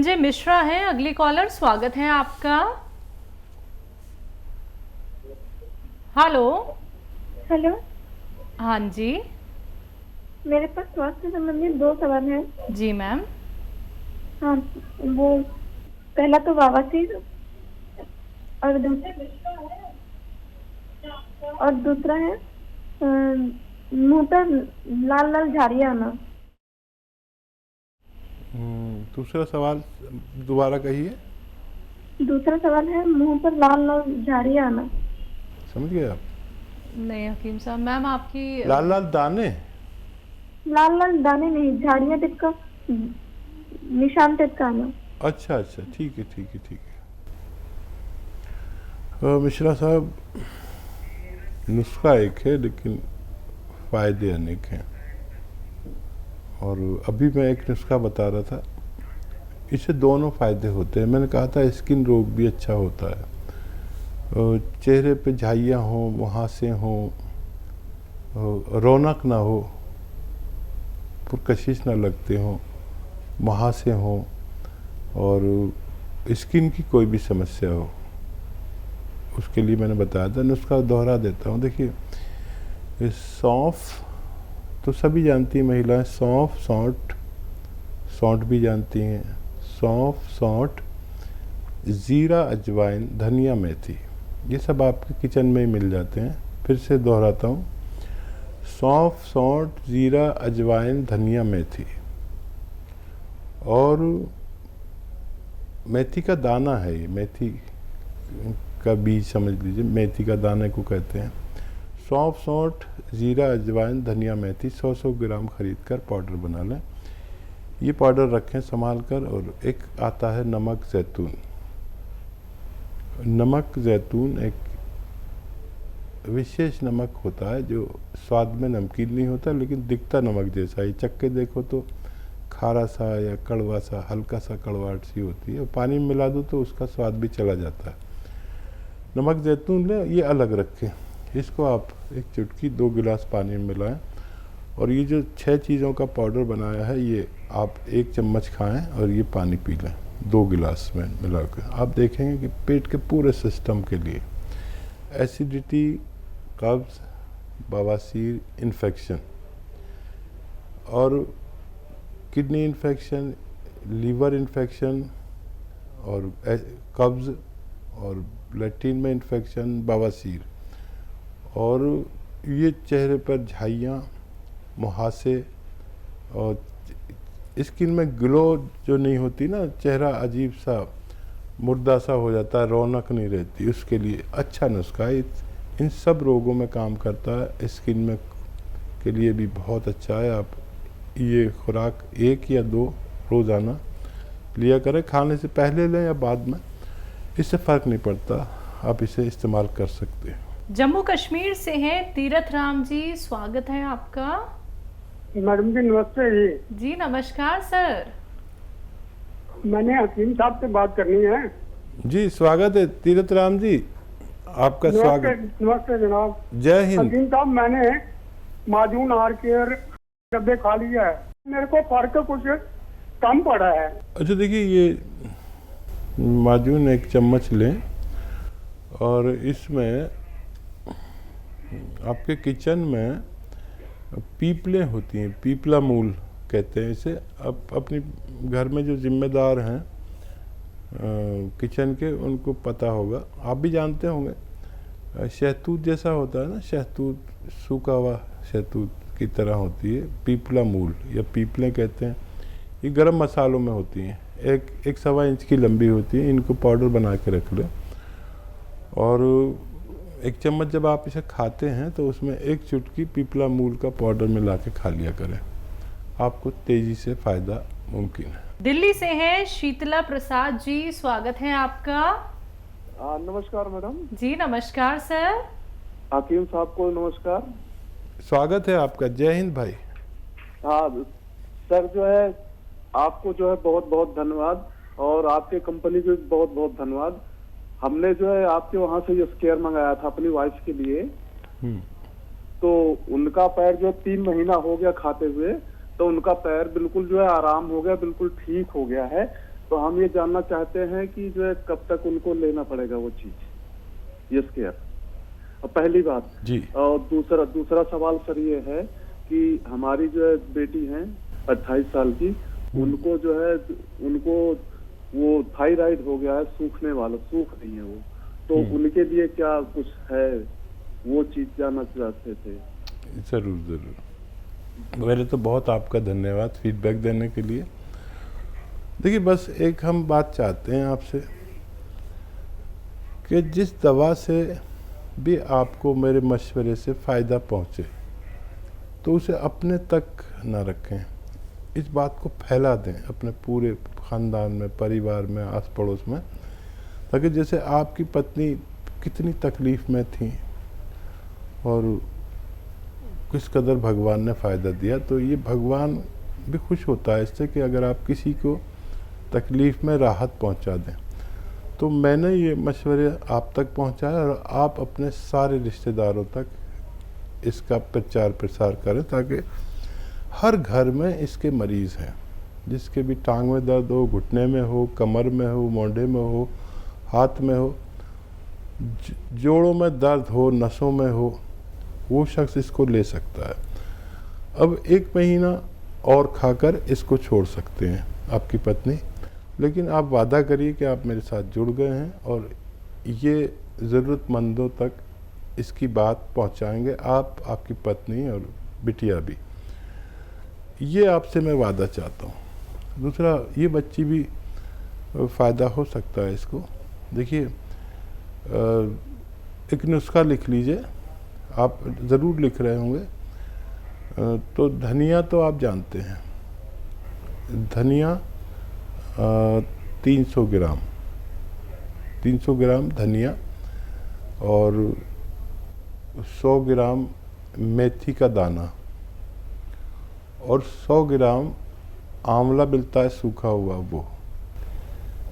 संजय मिश्रा हैं अगली कॉलर, स्वागत है आपका। हेलो। हेलो। हाँ जी। मेरे पास स्वास्थ्य संबंधित 2 सवाल हैं। जी मैम। हाँ, वो पहला तो बवासीर और दूसरा है मुंह पर लाल लाल झाड़ियाँ आना। दूसरा सवाल दोबारा कहिए। दूसरा सवाल है मुंह पर लाल लाल झाड़ियाँ आना। समझ गए आप? नहीं हकीम साहब, मैम आपकी लाल लाल दाने? लाल लाल दाने नहीं, झाड़ियाँ टाइप का, निशान टाइप का आना। अच्छा अच्छा, ठीक है ठीक है ठीक है। मिश्रा साहब, नुस्खा एक है लेकिन फ़ायदे अनेक हैं। और अभी मैं एक नुस्खा बता रहा था, इससे दोनों फ़ायदे होते हैं। मैंने कहा था स्किन रोग भी अच्छा होता है। चेहरे पे झाइयाँ हों, मुहासे हों, रौनक ना हो, पुरकशिश ना लगते हों, मुहासे हों और स्किन की कोई भी समस्या हो, उसके लिए मैंने बताया था। नुस्खा दोहरा देता हूँ। देखिए, सौंफ तो सभी जानती हैं महिलाएं, सौंफ, सौंठ भी जानती हैं। सौंफ, सौंठ, ज़ीरा, अजवाइन, धनिया, मेथी, ये सब आपके किचन में ही मिल जाते हैं। फिर से दोहराता हूँ, सौंफ, सौंठ, ज़ीरा, अजवाइन, धनिया, मेथी और मेथी का दाना है। ये मेथी का बीज समझ लीजिए, मेथी का दाने को कहते हैं। सौंफ, सौंठ, ज़ीरा, अजवाइन, धनिया, मेथी 100-100 ग्राम खरीद कर पाउडर बना लें। ये पाउडर रखें संभाल कर। और एक आता है नमक ज़ैतून। नमक ज़ैतून एक विशेष नमक होता है जो स्वाद में नमकीन नहीं होता लेकिन दिखता नमक जैसा ही। चक्के देखो तो खारा सा या कड़वा सा, हल्का सा कड़वाहट सी होती है। पानी में मिला दो तो उसका स्वाद भी चला जाता है। नमक ज़ैतून लें, ये अलग रखें। इसको आप एक चुटकी 2 गिलास पानी में मिलाएं और ये जो 6 चीज़ों का पाउडर बनाया है ये आप 1 चम्मच खाएं और ये पानी पी लें 2 गिलास में मिला कर। आप देखेंगे कि पेट के पूरे सिस्टम के लिए, एसिडिटी, कब्ज़, बवासीर, इन्फेक्शन और किडनी इन्फेक्शन, लीवर इन्फेक्शन और कब्ज़ और लैट्रिन में इन्फेक्शन, बवासीर और ये चेहरे पर झाइयाँ, मुहासे और स्किन में ग्लो जो नहीं होती ना, चेहरा अजीब सा मुर्दा सा हो जाता है, रौनक नहीं रहती, उसके लिए अच्छा नुस्खा है। इन सब रोगों में काम करता है। स्किन में के लिए भी बहुत अच्छा है। आप ये खुराक 1 या 2 रोज़ाना लिया करें, खाने से पहले लें या बाद में, इससे फ़र्क नहीं पड़ता। आप इसे इस्तेमाल कर सकते हैं। जम्मू कश्मीर से हैं तीरथ राम जी, स्वागत है आपका। मैडम जी नमस्ते जी। जी नमस्कार सर। मैंने हकीम साहब से बात करनी है। जी स्वागत है तीरथ राम जी, आपका स्वागत। नमस्ते जनाब। जय हिंद। हकीम साहब, मैंने माजून आर केयर डब्बे खा लिया है, मेरे को फर्क कुछ कम पड़ा है। अच्छा देखिए, ये माजून 1 चम्मच लें और इसमें आपके किचन में पीपलें होती हैं, पीपला मूल कहते हैं इसे। अब अपने घर में जो जिम्मेदार हैं किचन के, उनको पता होगा, आप भी जानते होंगे। शहतूत जैसा होता है ना, शहतूत, सूखा हुआ शहतूत की तरह होती है पीपला मूल या पीपलें कहते हैं। ये गरम मसालों में होती हैं, 1-1.25 इंच की लंबी होती है। इनको पाउडर बना के रख लें और 1 चम्मच जब आप इसे खाते हैं तो उसमें 1 चुटकी पीपला मूल का पाउडर मिला के खा लिया करें। आपको तेज़ी से फ़ायदा मुमकिन है। दिल्ली से हैं शीतला प्रसाद जी, स्वागत है आपका। नमस्कार मैडम जी नमस्कार सर। हकीम साहब को नमस्कार। स्वागत है आपका। जय हिंद भाई। हाँ सर, जो है आपको जो है बहुत बहुत धन्यवाद और आपके कंपनी को बहुत बहुत धन्यवाद। हमने जो है आपके वहाँ से ये स्केयर मंगाया था अपनी वाइफ के लिए, तो उनका पैर जो 3 महीना हो गया खाते हुए, तो उनका पैर बिल्कुल जो है आराम हो गया, बिल्कुल ठीक हो गया है। तो हम ये जानना चाहते हैं कि जो है कब तक उनको लेना पड़ेगा वो चीज, ये स्केयर। और पहली बात जी। और दूसरा सवाल सर ये है कि हमारी जो है बेटी है 28 साल की, उनको जो है उनको वो थायराइड हो गया है, सूख रही है वो, तो उनके लिए क्या कुछ है, वो चीज जानना चाहते थे। ज़रूर ज़रूर। पहले तो बहुत आपका धन्यवाद फीडबैक देने के लिए। देखिए, बस एक हम बात चाहते हैं आपसे कि जिस दवा से भी आपको मेरे मशवरे से फ़ायदा पहुँचे तो उसे अपने तक ना रखें, इस बात को फैला दें अपने पूरे ख़ानदान में, परिवार में, आस पड़ोस में, ताकि जैसे आपकी पत्नी कितनी तकलीफ़ में थी और किस कदर भगवान ने फ़ायदा दिया, तो ये भगवान भी खुश होता है इससे कि अगर आप किसी को तकलीफ़ में राहत पहुंचा दें। तो मैंने ये मशवरे आप तक पहुंचाया और आप अपने सारे रिश्तेदारों तक इसका प्रचार प्रसार करें ताकि हर घर में इसके मरीज़ हैं, जिसके भी टांग में दर्द हो, घुटने में हो, कमर में हो, मोढे में हो, हाथ में हो, जोड़ों में दर्द हो, नसों में हो, वो शख्स इसको ले सकता है। अब 1 महीना और खाकर इसको छोड़ सकते हैं आपकी पत्नी, लेकिन आप वादा करिए कि आप मेरे साथ जुड़ गए हैं और ये ज़रूरतमंदों तक इसकी बात पहुंचाएंगे, आप, आपकी पत्नी और बिटिया भी। ये आपसे मैं वादा चाहता हूँ। दूसरा, ये बच्ची भी फ़ायदा हो सकता है इसको। देखिए, एक नुस्खा लिख लीजिए, आप ज़रूर लिख रहे होंगे। तो धनिया तो आप जानते हैं, धनिया 300 ग्राम धनिया और 100 ग्राम मेथी का दाना और 100 ग्राम आंवला मिलता है सूखा हुआ, वो,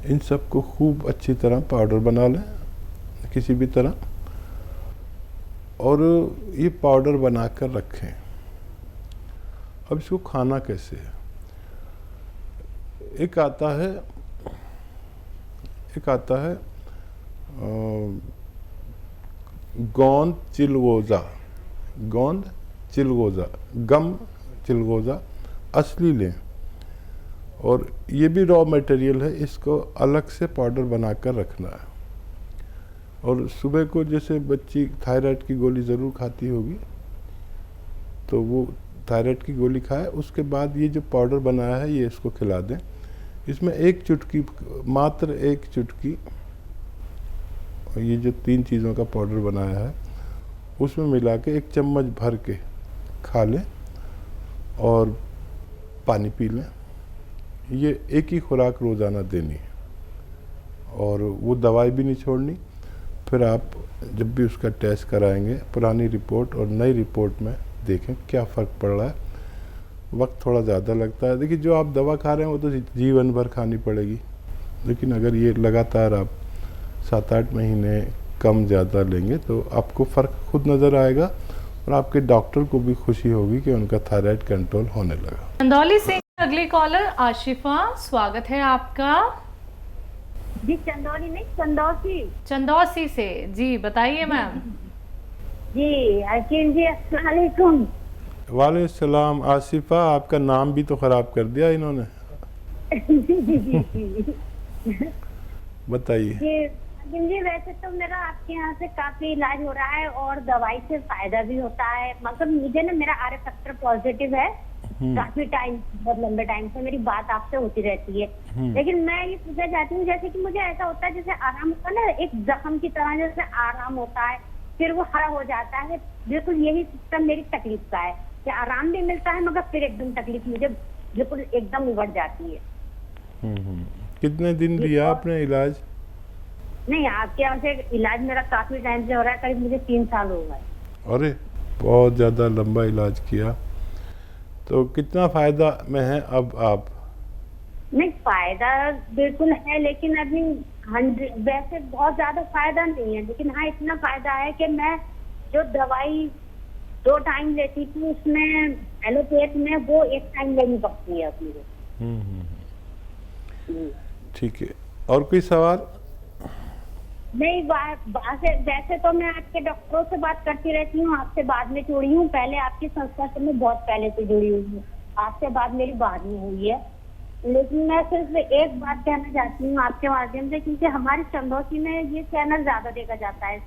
इन सबको खूब अच्छी तरह पाउडर बना लें किसी भी तरह, और ये पाउडर बनाकर रखें। अब इसको खाना कैसे है? एक आता है गोंद चिलगोज़ा असली लें, और ये भी रॉ मटेरियल है, इसको अलग से पाउडर बनाकर रखना है। और सुबह को जैसे बच्ची थायराइड की गोली ज़रूर खाती होगी, तो वो थायराइड की गोली खाए, उसके बाद ये जो पाउडर बनाया है ये इसको खिला दें। इसमें 1 चुटकी, मात्र 1 चुटकी, ये जो 3 चीज़ों का पाउडर बनाया है उसमें मिला के 1 चम्मच भर के खा लें और पानी पी लें। ये एक ही खुराक रोज़ाना देनी है और वो दवाई भी नहीं छोड़नी। फिर आप जब भी उसका टेस्ट कराएंगे, पुरानी रिपोर्ट और नई रिपोर्ट में देखें क्या फ़र्क पड़ रहा है। वक्त थोड़ा ज़्यादा लगता है, देखिए जो आप दवा खा रहे हैं वो तो जीवन भर खानी पड़ेगी, लेकिन अगर ये लगातार आप 7-8 महीने कम ज़्यादा लेंगे तो आपको फ़र्क खुद नज़र आएगा और आपके डॉक्टर को भी खुशी होगी कि उनका थायराइड कंट्रोल होने लगा। चंदौली से अगली कॉलर आशिफा, स्वागत है आपका। जी, चंदौली नहीं, चंदौसी से जी, बताइए मैम। जी अकील जी, अस्सलाम वालेकुम। वालेकुम सलाम। आसिफा, आपका नाम भी तो ख़राब कर दिया इन्होंने। बताइए। जी, वैसे तो मेरा आपके यहाँ से काफी इलाज हो रहा है और दवाई से फायदा भी होता है। मतलब मुझे ना, मेरा आर फैक्टर पॉजिटिव है, काफी टाइम, बहुत लंबे टाइम से मेरी बात आपसे होती रहती है। लेकिन मैं ये पूछना चाहती हूँ, जैसे कि मुझे ऐसा होता है जैसे आराम होता है ना, एक जख्म की तरह जैसे आराम होता है, फिर वो हरा हो जाता है। बिल्कुल यही सिस्टम मेरी तकलीफ का है कि आराम भी मिलता है मगर फिर एकदम तकलीफ मुझे बिल्कुल एकदम उभर जाती है। कितने दिन लिया आपने इलाज? नहीं, आपके यहाँ से इलाज मेरा काफी टाइम से हो रहा है, करीब मुझे 3 साल हो गए। अरे, बहुत ज़्यादा लंबा इलाज किया। तो कितना फ़ायदा में है अब आप? नहीं, फायदा बिल्कुल है, लेकिन अभी वैसे बहुत ज्यादा फायदा नहीं है, लेकिन हाँ इतना फायदा है कि मैं जो दवाई 2 टाइम लेती थी उसमें एलोपैथ में वो 1 टाइम लेनी पड़ती है अपनी को। ठीक है, और कोई सवाल? नहीं, वैसे तो मैं आपके डॉक्टरों से बात करती रहती हूँ, आपसे बाद में जुड़ी हूँ। पहले आपकी संस्था से मैं बहुत पहले से जुड़ी हुई हूँ, आपसे बात मेरी बाद में हुई है। लेकिन मैं सिर्फ एक बात कहना चाहती हूँ आपके माध्यम से, क्योंकि हमारी चंदौसी में ये चैनल ज्यादा देखा जाता है,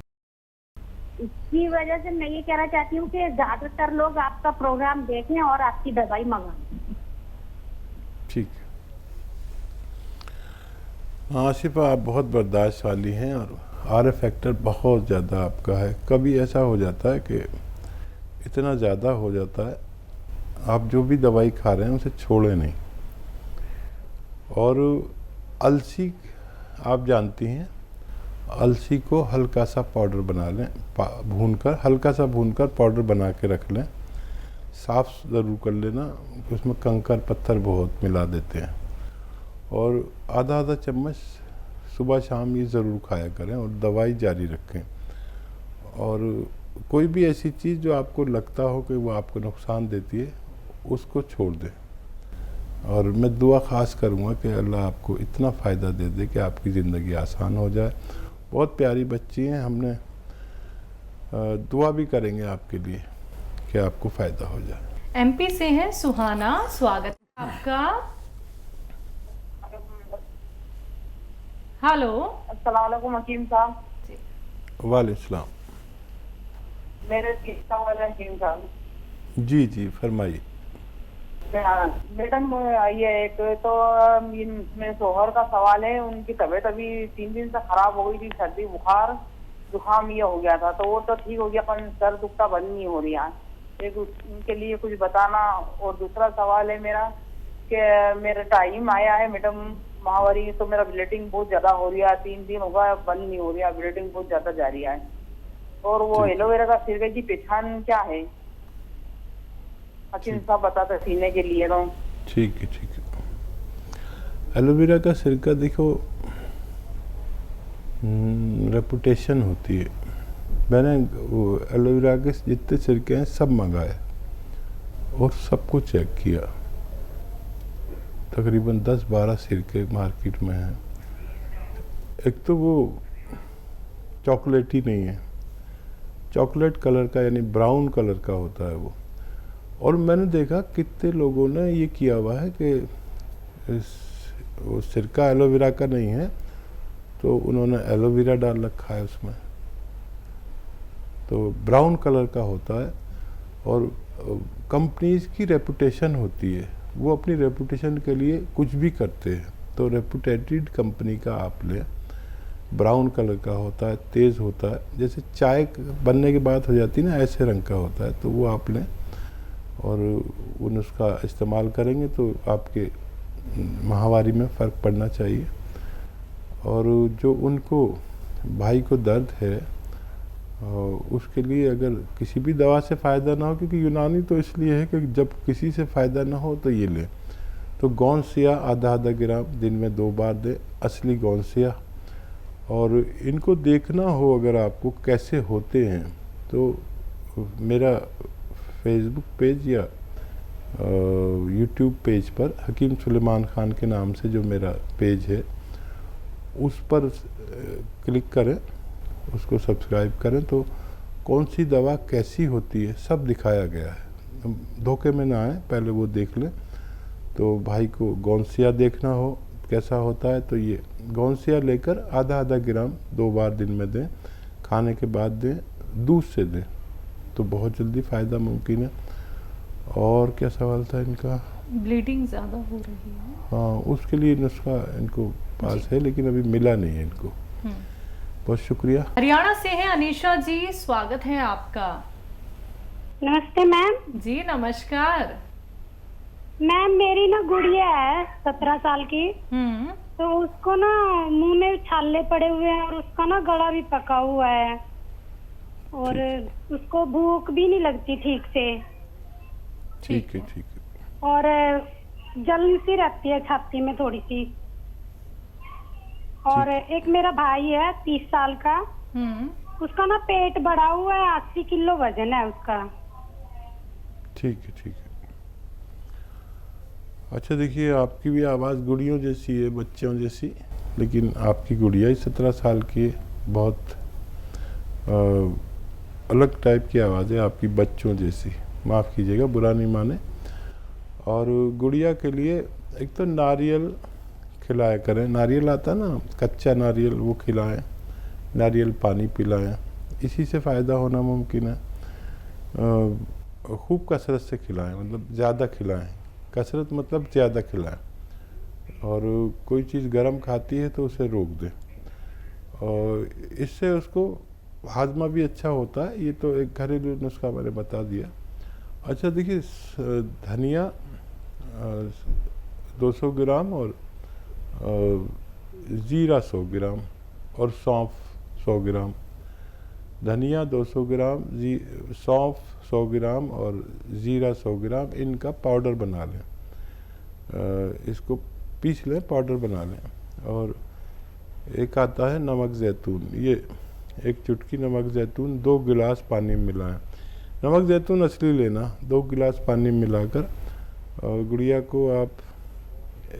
इसकी वजह से मैं ये कहना चाहती हूँ कि ज्यादातर लोग आपका प्रोग्राम देखें और आपकी दवाई मंगाएं। ठीक है। आसिफा, आप बहुत बर्दाश्त वाली हैं और आर फैक्टर बहुत ज़्यादा आपका है। कभी ऐसा हो जाता है कि इतना ज़्यादा हो जाता है, आप जो भी दवाई खा रहे हैं उसे छोड़े नहीं। और अलसी आप जानती हैं, अलसी को हल्का सा पाउडर बना लें, भूनकर, हल्का सा भूनकर पाउडर बना के रख लें। साफ़ ज़रूर कर लेना, उसमें कंकर पत्थर बहुत मिला देते हैं। और आधा आधा चम्मच सुबह शाम ये ज़रूर खाया करें और दवाई जारी रखें। और कोई भी ऐसी चीज़ जो आपको लगता हो कि वो आपको नुकसान देती है, उसको छोड़ दें। और मैं दुआ ख़ास करूँगा कि अल्लाह आपको इतना फ़ायदा दे दे कि आपकी ज़िंदगी आसान हो जाए। बहुत प्यारी बच्ची हैं, हमने दुआ भी करेंगे आपके लिए कि आपको फ़ायदा हो जाए। एमपी से हैं सुहाना, स्वागत है आपका। हेलो, अस्सलाम वालेकुम हकीम साहब। वालेकुम सलाम। मेरे हकीम साहब। जी जी, फरमाइए। मैडम ये एक तो मेरे शोहर का सवाल है, उनकी तबीयत अभी 3 दिन से खराब हो गई थी, सर्दी बुखार जुकाम ये हो गया था, तो वो तो ठीक हो गया, पर सर दुखता बंद नहीं हो रही है। एक उनके लिए कुछ बताना। और दूसरा सवाल है मेरा कि मेरा टाइम आया है मैडम माहवारी, तो मेरा ब्लीडिंग बहुत ज्यादा हो रही है, 3 दिन होगा बंद नहीं हो रही है, ब्लीडिंग बहुत ज्यादा जा रही है। और वो एलोवेरा का सिरके की पहचान क्या है, हकीम साहब बताते सीने के लिए तो। ठीक है ठीक है। एलोवेरा का सिरका देखो, रेपुटेशन होती है। मैंने वो एलोवेरा के जितने सिरके हैं सब मंगाए और सबको चेक किया। तकरीबन 10-12 सिरके मार्केट में हैं। एक तो वो चॉकलेटी नहीं है, चॉकलेट कलर का यानी ब्राउन कलर का होता है वो। और मैंने देखा कितने लोगों ने ये किया हुआ है कि वो सिरका एलोवेरा का नहीं है तो उन्होंने एलोवेरा डाल रखा है उसमें, तो ब्राउन कलर का होता है। और कंपनीज की रेपुटेशन होती है, वो अपनी रेपुटेशन के लिए कुछ भी करते हैं। तो रेपुटेटेड कंपनी का आप लें, ब्राउन कलर का होता है, तेज़ होता है, जैसे चाय बनने के बाद हो जाती है ना, ऐसे रंग का होता है, तो वो आप लें और उन उसका इस्तेमाल करेंगे तो आपके माहवारी में फ़र्क पड़ना चाहिए। और जो उनको भाई को दर्द है उसके लिए अगर किसी भी दवा से फ़ायदा ना हो, क्योंकि यूनानी तो इसलिए है कि जब किसी से फ़ायदा ना हो तो ये लें, तो गौनसिया आधा ग्राम दिन में 2 बार दें, असली गौनसिया। और इनको देखना हो अगर आपको कैसे होते हैं तो मेरा फेसबुक पेज या यूट्यूब पेज पर हकीम सुलेमान ख़ान के नाम से जो मेरा पेज है उस पर क्लिक करें, उसको सब्सक्राइब करें, तो कौन सी दवा कैसी होती है सब दिखाया गया है। धोखे में ना आए, पहले वो देख लें। तो भाई को गौनसिया देखना हो कैसा होता है तो ये गौनसिया लेकर आधा ग्राम 2 बार दिन में दें, खाने के बाद दें, दूध से दें, तो बहुत जल्दी फ़ायदा मुमकिन है। और क्या सवाल था इनका? ब्लीडिंग ज़्यादा हो रही है। हाँ, उसके लिए नुस्खा इनको पास है लेकिन अभी मिला नहीं है इनको। बहुत शुक्रिया। हरियाणा से हैं अनीशा जी, स्वागत है आपका। नमस्ते मैम। जी नमस्कार। मैम मेरी ना गुड़िया है 17 साल की, तो उसको ना मुंह में छाले पड़े हुए हैं और उसका ना गला भी पका हुआ है और उसको भूख भी नहीं लगती ठीक से। ठीक है ठीक है। और जलन सी रहती है छाती में थोड़ी सी। और एक मेरा भाई है 30 साल का, उसका ना पेट बढ़ा हुआ है, 80 किलो वजन है उसका। ठीक है ठीक है। अच्छा देखिए, आपकी भी आवाज़ गुड़ियों जैसी है, बच्चों जैसी, लेकिन आपकी गुड़िया ही 17 साल की है। बहुत अलग टाइप की आवाज़ है आपकी, बच्चों जैसी। माफ़ कीजिएगा, बुरा नहीं माने। और गुड़िया के लिए एक तो नारियल खिलाया करें, नारियल आता ना, कच्चा नारियल, वो खिलाएं, नारियल पानी पिलाएं, इसी से फ़ायदा होना मुमकिन है। खूब कसरत से खिलाएं, मतलब ज़्यादा खिलाएं, कसरत मतलब ज़्यादा खिलाएं। और कोई चीज़ गर्म खाती है तो उसे रोक दें, और इससे उसको हाजमा भी अच्छा होता है। ये तो एक घरेलू नुस्खा मैंने बता दिया। अच्छा देखिए, धनिया 200 ग्राम और ज़ीरा 100 ग्राम और सौंफ 100 ग्राम। धनिया 200 ग्राम, सौंफ 100 ग्राम और ज़ीरा 100 ग्राम, इनका पाउडर बना लें। इसको पीस लें, पाउडर बना लें। और एक आता है नमक ज़ैतून, ये एक चुटकी नमक ज़ैतून 2 गिलास पानी में मिलाएं। नमक ज़ैतून असली लेना, 2 गिलास पानी में मिलाकर और गुड़िया को आप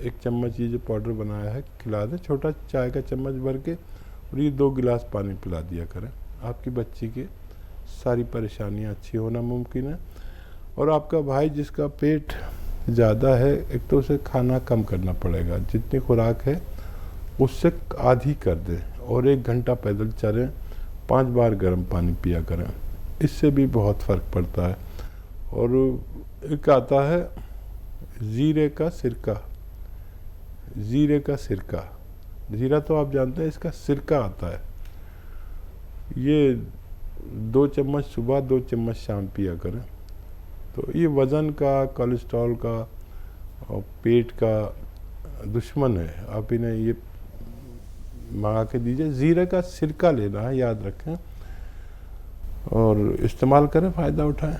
1 चम्मच ये जो पाउडर बनाया है खिला दें, छोटा चाय का चम्मच भर के, और ये 2 गिलास पानी पिला दिया करें। आपकी बच्ची की सारी परेशानियां अच्छी होना मुमकिन है। और आपका भाई जिसका पेट ज़्यादा है, एक तो उसे खाना कम करना पड़ेगा, जितनी खुराक है उससे आधी कर दें, और 1 घंटा पैदल चलें, 5 बार गर्म पानी पिया करें, इससे भी बहुत फ़र्क पड़ता है। और एक आता है ज़ीरे का सिरका, ज़ीरे का सिरका, ज़ीरा तो आप जानते हैं, इसका सिरका आता है। ये 2 चम्मच सुबह, 2 चम्मच शाम पिया करें। तो ये वज़न का, कोलेस्ट्रॉल का और पेट का दुश्मन है, आप इन्हें ये मंगा के दीजिए। ज़ीरे का सिरका लेना है, याद रखें, और इस्तेमाल करें, फ़ायदा उठाएं।